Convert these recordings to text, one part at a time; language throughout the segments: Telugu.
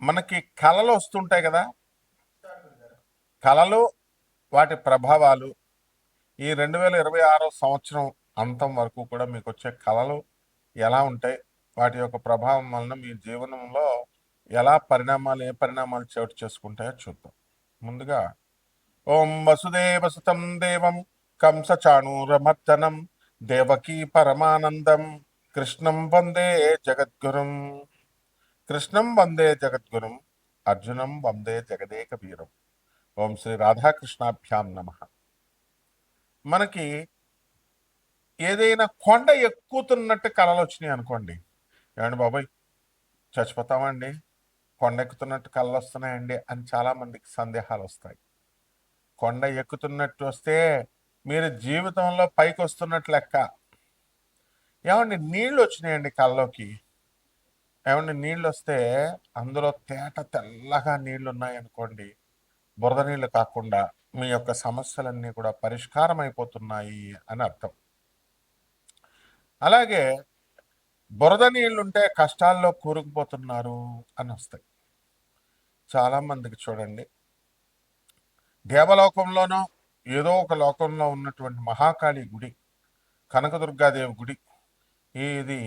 మనకి కళలు వస్తుంటాయి కదా. కళలు, వాటి ప్రభావాలు ఈ 2026 సంవత్సరం అంతం వరకు కూడా మీకు వచ్చే కళలు ఎలా ఉంటాయి, వాటి యొక్క ప్రభావం వలన మీ జీవనంలో ఏ పరిణామాలు చోటు చేసుకుంటాయో చూద్దాం. ముందుగా ఓం వసుదేవసుతం దేవం కంసచాణూరమర్దనం దేవకీ పరమానందం కృష్ణం వందే జగద్గురుం. కృష్ణం వందే జగద్గురుం, అర్జునం వందే జగదేక వీరం. ఓం శ్రీ రాధాకృష్ణాభ్యాం నమ. మనకి ఏదైనా కొండ ఎక్కుతున్నట్టు కళలు వచ్చినాయి అనుకోండి, ఏమండి బాబాయ్ చచ్చిపోతామండి, కొండ ఎక్కుతున్నట్టు కళలు వస్తున్నాయండి అని చాలామందికి సందేహాలు వస్తాయి. కొండ ఎక్కుతున్నట్టు వస్తే మీరు జీవితంలో పైకి వస్తున్నట్టు లెక్క. ఏమండి నీళ్ళు వచ్చినాయండి కళ్ళలోకి, ఏమండి నీళ్ళు వస్తే అందులో తెల్లగా నీళ్లు ఉన్నాయనుకోండి, బురద నీళ్ళు కాకుండా మీ యొక్క సమస్యలన్నీ కూడా పరిష్కారం అయిపోతున్నాయి అని అర్థం. అలాగే బురద నీళ్లుంటే కష్టాల్లో కూరుకుపోతున్నారు అని వస్తాయి. చాలామందికి చూడండి, దేవలోకంలోనో ఏదో ఒక లోకంలో ఉన్నటువంటి మహాకాళి గుడి, కనకదుర్గాదేవి గుడి ఇది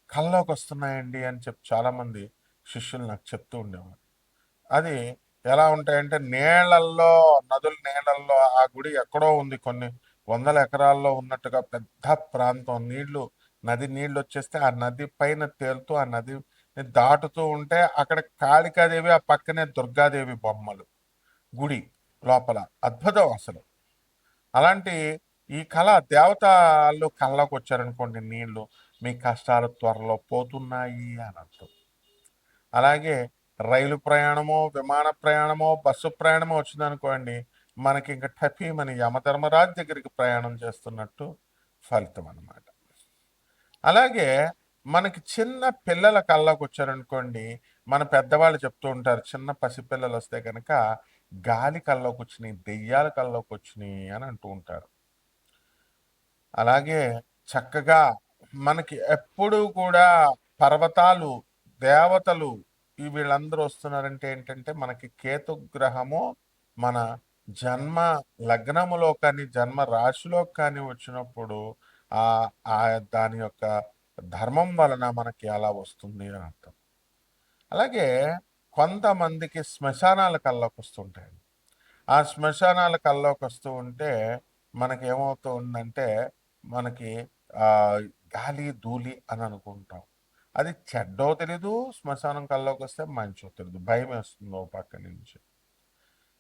కల్లోకి వస్తున్నాయండి అని చెప్పి చాలామంది శిష్యులు నాకు చెప్తూ ఉండేవారు. అది ఎలా ఉంటాయంటే నీళ్ళల్లో, నదుల నీళ్ళల్లో ఆ గుడి ఎక్కడో ఉంది, కొన్ని వందల ఎకరాల్లో ఉన్నట్టుగా పెద్ద ప్రాంతం. నది నీళ్లు వచ్చేస్తే ఆ నది పైన తేలుతూ ఆ నది దాటుతూ ఉంటే అక్కడ కాళికాదేవి, ఆ పక్కనే దుర్గాదేవి బొమ్మలు గుడి లోపల. అద్భుతం అసలు. అలాంటి ఈ కళ దేవతలు కళ్ళలోకి వచ్చారనుకోండి నీళ్లు, మీ కష్టాలు త్వరలో పోతున్నాయి అని అర్థం. అలాగే రైలు ప్రయాణమో, విమాన ప్రయాణమో, బస్సు ప్రయాణమో వచ్చిందనుకోండి, మనకి ఇంకా టఫీమని యమధర్మరాజు దగ్గరికి ప్రయాణం చేస్తున్నట్టు ఫలితం అన్నమాట. అలాగే మనకి చిన్న పిల్లల కళ్ళలోకి వచ్చారనుకోండి, మన పెద్దవాళ్ళు చెప్తూ ఉంటారు, చిన్న పసిపిల్లలు వస్తే కనుక గాలి కళ్ళలోకి వచ్చినాయి, దెయ్యాల కళ్ళలోకి వచ్చినాయి అని అంటూ ఉంటారు. అలాగే చక్కగా మనకి ఎప్పుడూ కూడా పర్వతాలు, దేవతలు వీళ్ళందరూ వస్తున్నారంటే ఏంటంటే మనకి కేతుగ్రహము మన జన్మ లగ్నములో కానీ జన్మ రాశిలో కానీ వచ్చినప్పుడు ఆ దాని యొక్క ధర్మం వలన మనకి అలా వస్తుంది అని అర్థం. అలాగే కొంతమందికి శ్మశానాల కల్లోకి వస్తుంటాయండి. ఆ శ్మశానాల కల్లోకి వస్తూ ఉంటే మనకి ఏమవుతూ ఉందంటే మనకి గాలి ధూళి అని అనుకుంటాం. అది చెడ్డో తెలీదు, శ్మశానం కల్లోకి వస్తే మంచో తెలీదు, భయం వేస్తుంది ఓ పక్క నుంచి.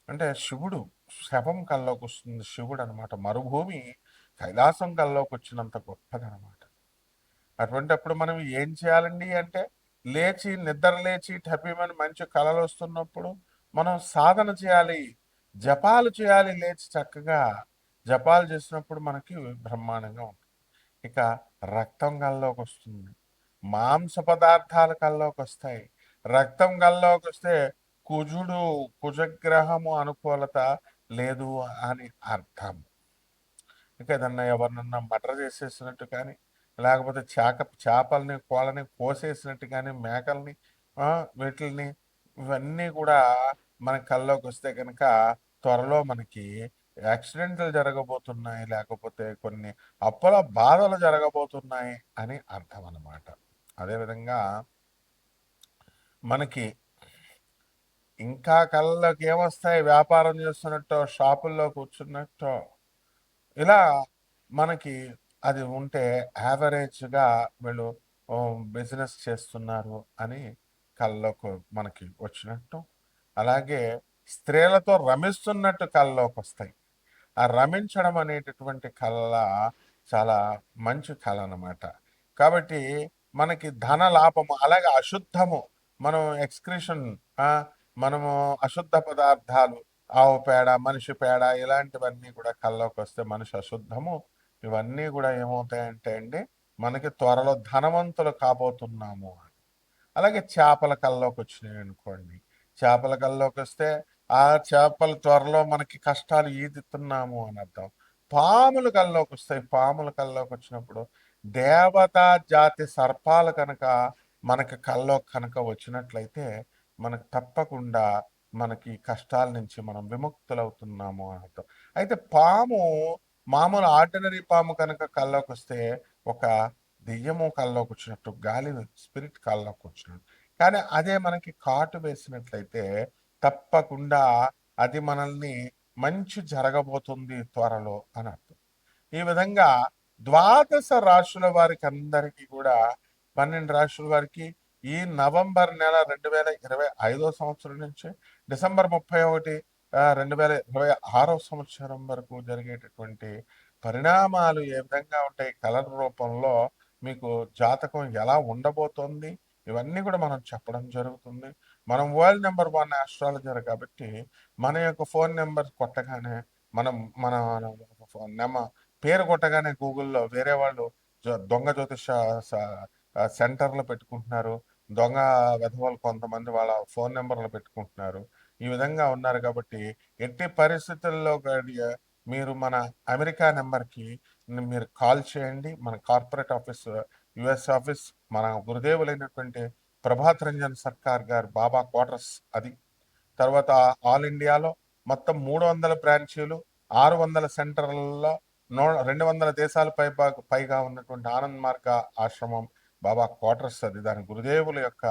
అంటే శివుడు శవం కల్లోకి వస్తుంది, శివుడు అనమాట. మరుభూమి కైలాసం కల్లోకి వచ్చినంత గొప్పదనమాట. అటువంటిప్పుడు మనం ఏం చేయాలండి అంటే, నిద్ర లేచి టపీమని మంచి కళలు వస్తున్నప్పుడు మనం సాధన చేయాలి, జపాలు చేయాలి. లేచి చక్కగా జపాలు చేసినప్పుడు మనకి బ్రహ్మాండంగా ఉంటుంది. ఇక రక్తం కల్లోకి వస్తుంది, మాంస పదార్థాలు కల్లోకి వస్తాయి. రక్తం కల్లోకి వస్తే కుజగ్రహము అనుకూలత లేదు అని అర్థం. ఇక ఏదన్నా ఎవరినన్నా మర్డర్ చేసేసినట్టు కానీ, లేకపోతే చేపల్ని కోళ్ళని కోసేసినట్టు కానీ, మేకల్ని వీటిని ఇవన్నీ కూడా మన కల్లోకి వస్తే కనుక త్వరలో మనకి యాక్సిడెంట్లు జరగబోతున్నాయి, లేకపోతే కొన్ని అప్పుల బాధలు జరగబోతున్నాయి అని అర్థం అన్నమాట. అదేవిధంగా మనకి ఇంకా కళ్ళలోకి ఏమొస్తాయి, వ్యాపారం చేస్తున్నట్టు, షాపుల్లో కూర్చున్నట్టు, ఇలా మనకి అది ఉంటే యావరేజ్గా వీళ్ళు బిజినెస్ చేస్తున్నారు అని కళ్ళలోకి మనకి వచ్చినట్టు. అలాగే స్త్రీలతో రమిస్తున్నట్టు కళ్ళలోకి వస్తాయి. ఆ రమించడం అనేటటువంటి కళ చాలా మంచి కళ అన్నమాట. కాబట్టి మనకి ధన లాభము, అలాగే అశుద్ధము, మనం ఎక్స్క్రిషన్, మనము అశుద్ధ పదార్థాలు, ఆవు పేడ, మనిషి పేడ, ఇలాంటివన్నీ కూడా కళ్ళలోకి వస్తే మనిషి అశుద్ధము, ఇవన్నీ కూడా ఏమవుతాయంటే అండి మనకి త్వరలో ధనవంతులు కాబోతున్నాము. అలాగే చేపల కళ్ళలోకి వచ్చినాయి అనుకోండి, చేపల కళ్ళలోకి వస్తే ఆ చేపలు త్వరలో మనకి కష్టాలు ఈదుతున్నాము అని అర్థం. పాముల కళ్ళలోకి వస్తాయి, పాముల కళ్ళలోకి వచ్చినప్పుడు దేవతా జాతి సర్పాలు కనుక మనకి కళ్ళలోకి కనుక వచ్చినట్లయితే మనకు తప్పకుండా మనకి కష్టాల నుంచి మనం విముక్తులవుతున్నాము అని అర్థం. అయితే పాము మామూలు ఆర్డినరీ పాము కనుక కల్లోకి వస్తే ఒక దెయ్యము కల్లోకి వచ్చినట్టు, గాలి స్పిరిట్ కల్లోకి వచ్చినట్టు. కానీ అదే మనకి కాటు వేసినట్లయితే తప్పకుండా అది మనల్ని మంచి జరగబోతుంది త్వరలో అని అర్థం. ఈ విధంగా ద్వాదశ రాశుల వారికి అందరికీ కూడా 12 రాశుల వారికి ఈ నవంబర్ నెల 2025 సంవత్సరం నుంచి డిసెంబర్ 31 2026 సంవత్సరం వరకు జరిగేటటువంటి పరిణామాలు ఏ విధంగా ఉంటాయి, కలర్ రూపంలో మీకు జాతకం ఎలా ఉండబోతోంది, ఇవన్నీ కూడా మనం చెప్పడం జరుగుతుంది. మనం వరల్డ్ నెంబర్ 1 ఆస్ట్రాలజర్ కాబట్టి మన యొక్క ఫోన్ నెంబర్ కొట్టగానే మనం మన నెమ పేరు కొట్టగానే గూగుల్లో వేరే వాళ్ళు దొంగ జ్యోతిష సెంటర్లు పెట్టుకుంటున్నారు, దొంగ వెధవలు కొంతమంది వాళ్ళ ఫోన్ నెంబర్లు పెట్టుకుంటున్నారు. ఈ విధంగా ఉన్నారు కాబట్టి ఎట్టి పరిస్థితుల్లో మీరు మన అమెరికా నెంబర్కి మీరు కాల్ చేయండి. మన కార్పొరేట్ ఆఫీస్, యుఎస్ ఆఫీస్, మన గురుదేవులైనటువంటి ప్రభాత్ రంజన్ సర్కార్ గారు బాబా క్వార్టర్స్ అది. తర్వాత ఆల్ ఇండియాలో మొత్తం 300 బ్రాంచీలు, 600 సెంటర్లలో 200 దేశాల పైగా ఉన్నటువంటి ఆనంద్ మార్గ ఆశ్రమం బాబా క్వార్టర్స్ అది. దాని గురుదేవుల యొక్క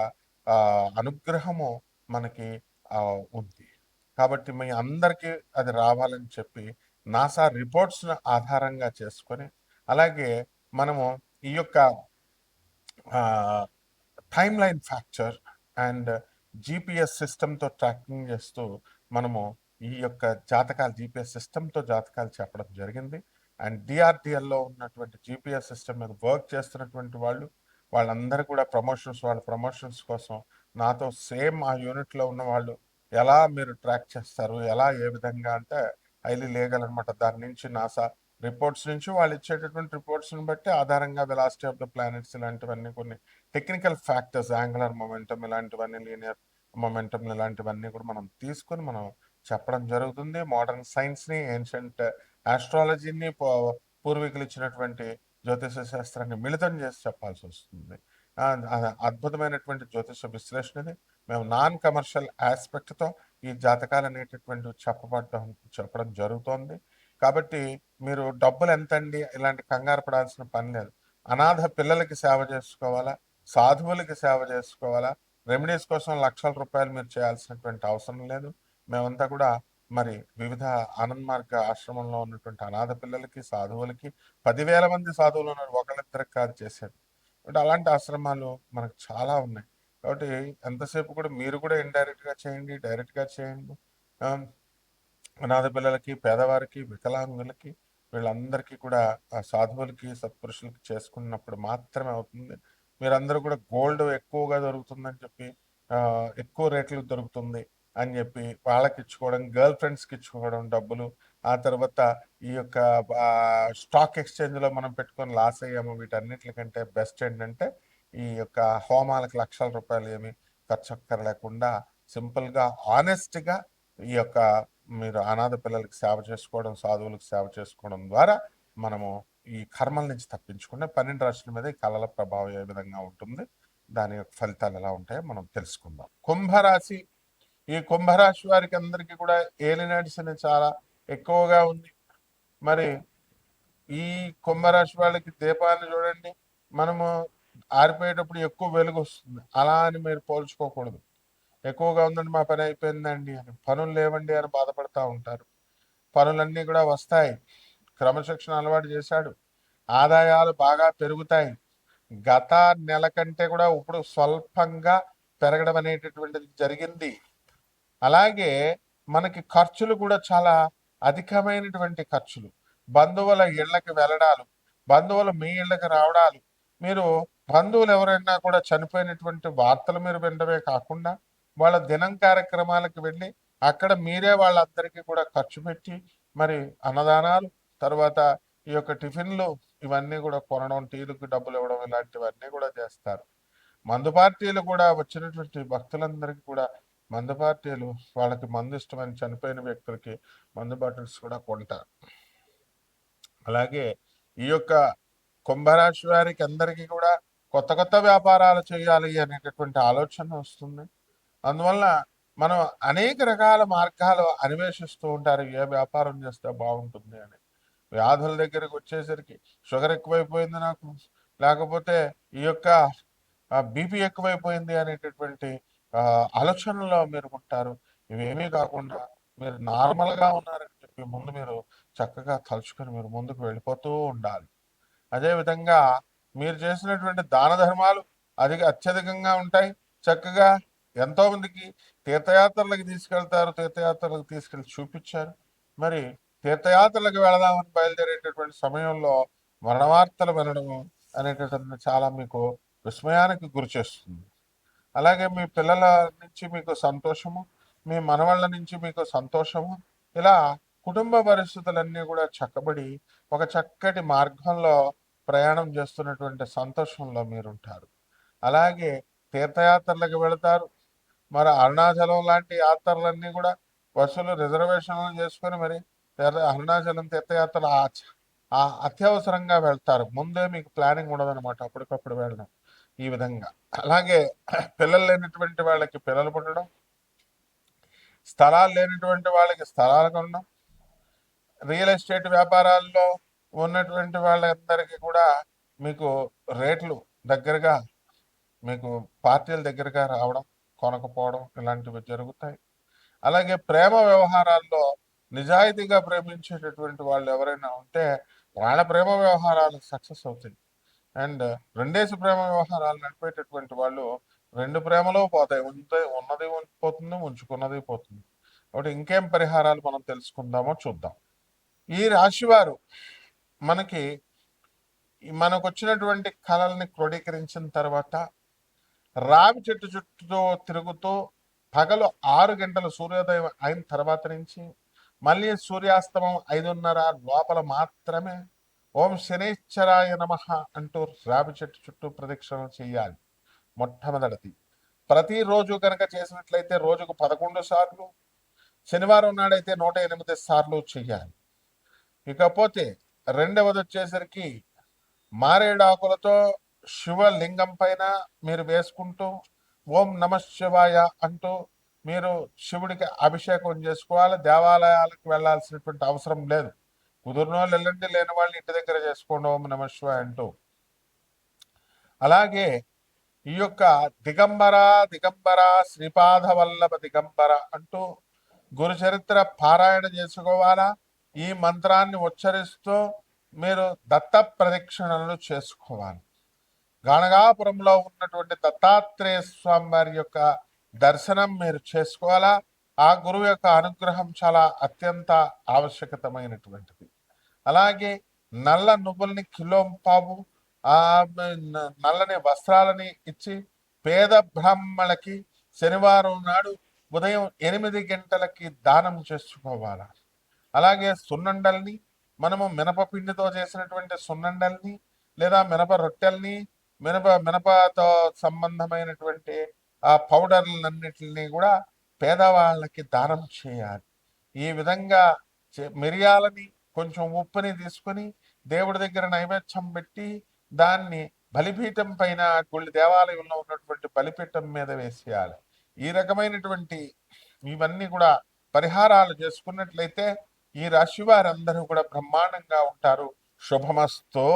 అనుగ్రహము మనకి ఉంది. కాబట్టి మీ అందరికీ అది రావాలని చెప్పి నాసా రిపోర్ట్స్ను ఆధారంగా చేసుకొని, అలాగే మనము ఈ యొక్క టైమ్ లైన్ ఫ్యాక్చర్ అండ్ జీపీఎస్ సిస్టమ్తో ట్రాకింగ్ చేస్తూ మనము ఈ యొక్క జాతకాలు జీపీఎస్ సిస్టమ్తో జాతకాలు చెప్పడం జరిగింది. అండ్ డిఆర్డిఎల్లో ఉన్నటువంటి జీపీఎస్ సిస్టమ్ మీద వర్క్ చేస్తున్నటువంటి వాళ్ళందరూ కూడా వాళ్ళ ప్రమోషన్స్ కోసం నాతో సేమ్ ఆ యూనిట్లో ఉన్న వాళ్ళు ఎలా మీరు ట్రాక్ చేస్తారు, ఎలా ఏ విధంగా అంటే హైలీ లీగల్ అనమాట. దాని నుంచి నాసా రిపోర్ట్స్ నుంచి వాళ్ళు ఇచ్చేటటువంటి రిపోర్ట్స్ని బట్టి ఆధారంగా వెలాసిటీ ఆఫ్ ద ప్లానెట్స్ ఇలాంటివన్నీ కొన్ని టెక్నికల్ ఫ్యాక్టర్స్, యాంగులర్ మొమెంటం ఇలాంటివన్నీ, లీనియర్ మొమెంటం ఇలాంటివన్నీ కూడా మనం తీసుకొని మనం చెప్పడం జరుగుతుంది. మోడర్న్ సైన్స్ని, ఏన్షియంట్ ఆస్ట్రాలజీని, పూర్వీకులు ఇచ్చినటువంటి జ్యోతిష శాస్త్రాన్ని మిళితం చేసి చెప్పాల్సి వస్తుంది. అద్భుతమైనటువంటి జ్యోతిష విశ్లేషణని మేము నాన్ కమర్షియల్ ఆస్పెక్ట్తో ఈ జాతకాలు అనేటటువంటి చెప్పడం జరుగుతోంది. కాబట్టి మీరు డబ్బులు ఎంతండి ఇలాంటి కంగారు పడాల్సిన పని లేదు. అనాథ పిల్లలకి సేవ చేసుకోవాలా, సాధువులకి సేవ చేసుకోవాలా, రెమెడీస్ కోసం లక్షల రూపాయలు మీరు చేయాల్సినటువంటి అవసరం లేదు. మేమంతా కూడా మరి వివిధ ఆనంద్ మార్గ ఆశ్రమంలో ఉన్నటువంటి అనాథ పిల్లలకి, సాధువులకి 10,000 మంది సాధువులు ఉన్నారు, ఒకళ్ళిద్దరికి కాదు చేసేది. కాబట్టి అలాంటి ఆశ్రమాలు మనకు చాలా ఉన్నాయి. కాబట్టి ఎంతసేపు కూడా మీరు కూడా ఇండైరెక్ట్గా చేయండి, డైరెక్ట్గా చేయండి. అనాథ పిల్లలకి, పేదవారికి, వికలాంగులకి, వీళ్ళందరికీ కూడా సాధువులకి, సత్పురుషులకి చేసుకున్నప్పుడు మాత్రమే అవుతుంది. మీరందరూ కూడా గోల్డ్ ఎక్కువగా దొరుకుతుందని చెప్పి, ఎక్కువ రేట్లు దొరుకుతుంది అని చెప్పి వాళ్ళకి ఇచ్చుకోవడం, గర్ల్ ఫ్రెండ్స్కి ఇచ్చుకోవడం డబ్బులు, ఆ తర్వాత ఈ యొక్క స్టాక్ ఎక్స్చేంజ్లో మనం పెట్టుకొని లాస్ అయ్యాము. వీటన్నిటికంటే బెస్ట్ ఏంటంటే ఈ యొక్క హోమాలకు లక్షల రూపాయలు ఏమి ఖర్చు అక్కర్లేకుండా సింపుల్గా, ఆనెస్ట్గా ఈ యొక్క మీరు అనాథ పిల్లలకి సేవ చేసుకోవడం, సాధువులకు సేవ చేసుకోవడం ద్వారా మనము ఈ కర్మల నుంచి తప్పించుకుంటే 12 రాశుల మీద ఈ కళల ప్రభావం ఏ విధంగా ఉంటుంది, దాని యొక్క ఫలితాలు ఎలా ఉంటాయో మనం తెలుసుకుందాం. కుంభరాశి. ఈ కుంభరాశి వారికి అందరికీ కూడా ఏలినాటి శని చాలా ఎక్కువగా ఉంది. మరి ఈ కుంభరాశి వాళ్ళకి దీపాన్ని చూడండి, మనము ఆరిపోయేటప్పుడు ఎక్కువ వెలుగు వస్తుంది, అలా అని మీరు పోల్చుకోకూడదు. ఎక్కువగా ఉందండి, మా పని అయిపోయిందండి అని, పనులు లేవండి అని బాధపడతా ఉంటారు. పనులన్నీ కూడా వస్తాయి. క్రమశిక్షణ అలవాటు చేశాడు, ఆదాయాలు బాగా పెరుగుతాయి. గత నెల కంటే కూడా ఇప్పుడు స్వల్పంగా పెరగడం అనేటటువంటిది జరిగింది. అలాగే మనకి ఖర్చులు కూడా చాలా అధికమైనటువంటి ఖర్చులు, బంధువుల ఇళ్ళకి వెళ్ళడాలు, బంధువులు మీ ఇళ్ళకి రావడాలు, మీరు బంధువులు ఎవరైనా కూడా చనిపోయినటువంటి వార్తలు మీరు వినడమే కాకుండా వాళ్ళ దినం కార్యక్రమాలకు వెళ్ళి అక్కడ మీరే వాళ్ళందరికీ కూడా ఖర్చు పెట్టి మరి అన్నదానాలు, తర్వాత ఈ యొక్క టిఫిన్లు ఇవన్నీ కూడా కొనడం, టీలకు డబ్బులు ఇవ్వడం ఇలాంటివన్నీ కూడా చేస్తారు. మందు పార్టీలు కూడా వచ్చినటువంటి భక్తులందరికీ కూడా మందు పార్టీలు, వాళ్ళకి మందు ఇష్టమని చనిపోయిన వ్యక్తులకి మందు బాటిల్స్ కూడా కొంటారు. అలాగే ఈ యొక్క కుంభరాశి వారికి అందరికీ కూడా కొత్త కొత్త వ్యాపారాలు చేయాలి అనేటటువంటి ఆలోచన వస్తుంది. అందువల్ల మనం అనేక రకాల మార్గాలు అన్వేషిస్తూ ఉంటారు, ఏ వ్యాపారం చేస్తే బాగుంటుంది అని. వ్యాధుల దగ్గరికి వచ్చేసరికి షుగర్ ఎక్కువైపోయింది నాకు, లేకపోతే ఈ యొక్క బీపీ ఎక్కువైపోయింది అనేటటువంటి ఆలోచనలో మీరు ఉంటారు. ఇవేమీ కాకుండా మీరు నార్మల్గా ఉన్నారని చెప్పి ముందు మీరు చక్కగా తలుచుకొని మీరు ముందుకు వెళ్ళిపోతూ ఉండాలి. అదేవిధంగా మీరు చేసినటువంటి దాన ధర్మాలు అత్యధికంగా ఉంటాయి. చక్కగా ఎంతోమందికి తీర్థయాత్రలకు తీసుకెళ్తారు, తీర్థయాత్రలకు తీసుకెళ్ళి చూపించారు. మరి తీర్థయాత్రలకు వెళదామని బయలుదేరేటటువంటి సమయంలో మరణవార్తలు వినడము అనేటటువంటి చాలా మీకు విస్మయానికి గురి చేస్తుంది. అలాగే మీ పిల్లల నుంచి మీకు సంతోషము, మీ మనవాళ్ళ నుంచి మీకు సంతోషము, ఇలా కుటుంబ పరిస్థితులన్నీ కూడా చక్కబడి ఒక చక్కటి మార్గంలో ప్రయాణం చేస్తున్నటువంటి సంతోషంలో మీరుంటారు. అలాగే తీర్థయాత్రలకు వెళతారు. మరి అరుణాచలం లాంటి యాత్రలన్నీ కూడా బస్సులు రిజర్వేషన్లు చేసుకొని మరి అరుణాచలం తీర్థయాత్రలు అత్యవసరంగా వెళ్తారు. ముందే మీకు ప్లానింగ్ ఉండదన్నమాట, అప్పటికప్పుడు వెళ్ళడం. ఈ విధంగా అలాగే పిల్లలు లేనటువంటి వాళ్ళకి పిల్లలు పుట్టడం, స్థలాలు లేనటువంటి వాళ్ళకి స్థలాలు కొనడం, రియల్ ఎస్టేట్ వ్యాపారాల్లో ఉన్నటువంటి వాళ్ళందరికీ కూడా మీకు రేట్లు దగ్గరగా, మీకు పార్టీల దగ్గరగా రావడం, కొనకపోవడం ఇలాంటివి జరుగుతాయి. అలాగే ప్రేమ వ్యవహారాల్లో నిజాయితీగా ప్రేమించేటటువంటి వాళ్ళు ఎవరైనా ఉంటే వాళ్ళ ప్రేమ వ్యవహారాలు సక్సెస్ అవుతాయి. అండ్ రెండేసి ప్రేమ వ్యవహారాలు నడిపేటటువంటి వాళ్ళు రెండు ప్రేమలో పోతాయి. ఉన్నది పోతుంది, ఉంచుకున్నది పోతుంది. కాబట్టి ఇంకేం పరిహారాలు మనం తెలుసుకుందామో చూద్దాం. ఈ రాశివారు మనకు వచ్చినటువంటి కళల్ని క్రోడీకరించిన తర్వాత రావి చెట్టు చుట్టూ తిరుగుతూ పగలు 6 గంటల సూర్యోదయం అయిన తర్వాత నుంచి మళ్ళీ సూర్యాస్తమం 5:30 లోపల మాత్రమే ఓం శనేశ్వరాయ నమః అంటూ రావి చెట్టు చుట్టూ ప్రదక్షిణ చేయాలి. మొట్టమొదటిది. ప్రతిరోజు కనుక చేసినట్లయితే రోజుకు 11 సార్లు, శనివారం నాడైతే 108 సార్లు చేయాలి. ఇకపోతే రెండవది వచ్చేసరికి మారేడాకులతో శివలింగం పైన మీరు వేసుకుంటూ ఓం నమ శివాయ అంటూ మీరు శివుడికి అభిషేకం చేసుకోవాలి. దేవాలయాలకు వెళ్లాల్సినటువంటి అవసరం లేదు. కుదిరిన వాళ్ళు వెళ్ళండి, లేని వాళ్ళు ఇంటి దగ్గర చేసుకోండి ఓం నమ శివాయ అంటూ. అలాగే ఈ యొక్క దిగంబర శ్రీపాద వల్లభ దిగంబర అంటూ గురు చరిత్ర పారాయణ చేసుకోవాలా. ఈ మంత్రాన్ని ఉచ్చరిస్తూ మీరు దత్త ప్రదక్షిణలు చేసుకోవాలి. గాణగాపురంలో ఉన్నటువంటి దత్తాత్రేయ స్వామి వారి యొక్క దర్శనం మీరు చేసుకోవాలా. ఆ గురువు యొక్క అనుగ్రహం చాలా అత్యంత ఆవశ్యకతమైనటువంటిది. అలాగే నల్ల నువ్వుల్ని కిలోంపావు, ఆ నల్లని వస్త్రాలని ఇచ్చి పేద బ్రాహ్మణులకి శనివారం నాడు ఉదయం 8 గంటలకి దానం చేసుకోవాలి. అలాగే సున్నండల్ని, మనము మినపపిండితో చేసినటువంటి సున్నండల్ని లేదా మినప రొట్టెల్ని, మినపతో సంబంధమైనటువంటి ఆ పౌడర్లన్నిటిని కూడా పేదవాళ్ళకి దానం చేయాలి. ఈ విధంగా మిరియాలని, కొంచెం ఉప్పుని తీసుకొని దేవుడి దగ్గర నైవేద్యం పెట్టి దాన్ని బలిపీఠం పైన గుళ్ళ దేవాలయంలో ఉన్నటువంటి బలిపీఠం మీద వేసేయాలి. ఈ రకమైనటువంటి ఇవన్నీ కూడా పరిహారాలు చేసుకున్నట్లయితే ఈ రాశి వారందరూ కూడా బ్రహ్మాండంగా ఉంటారు. శుభమస్తో.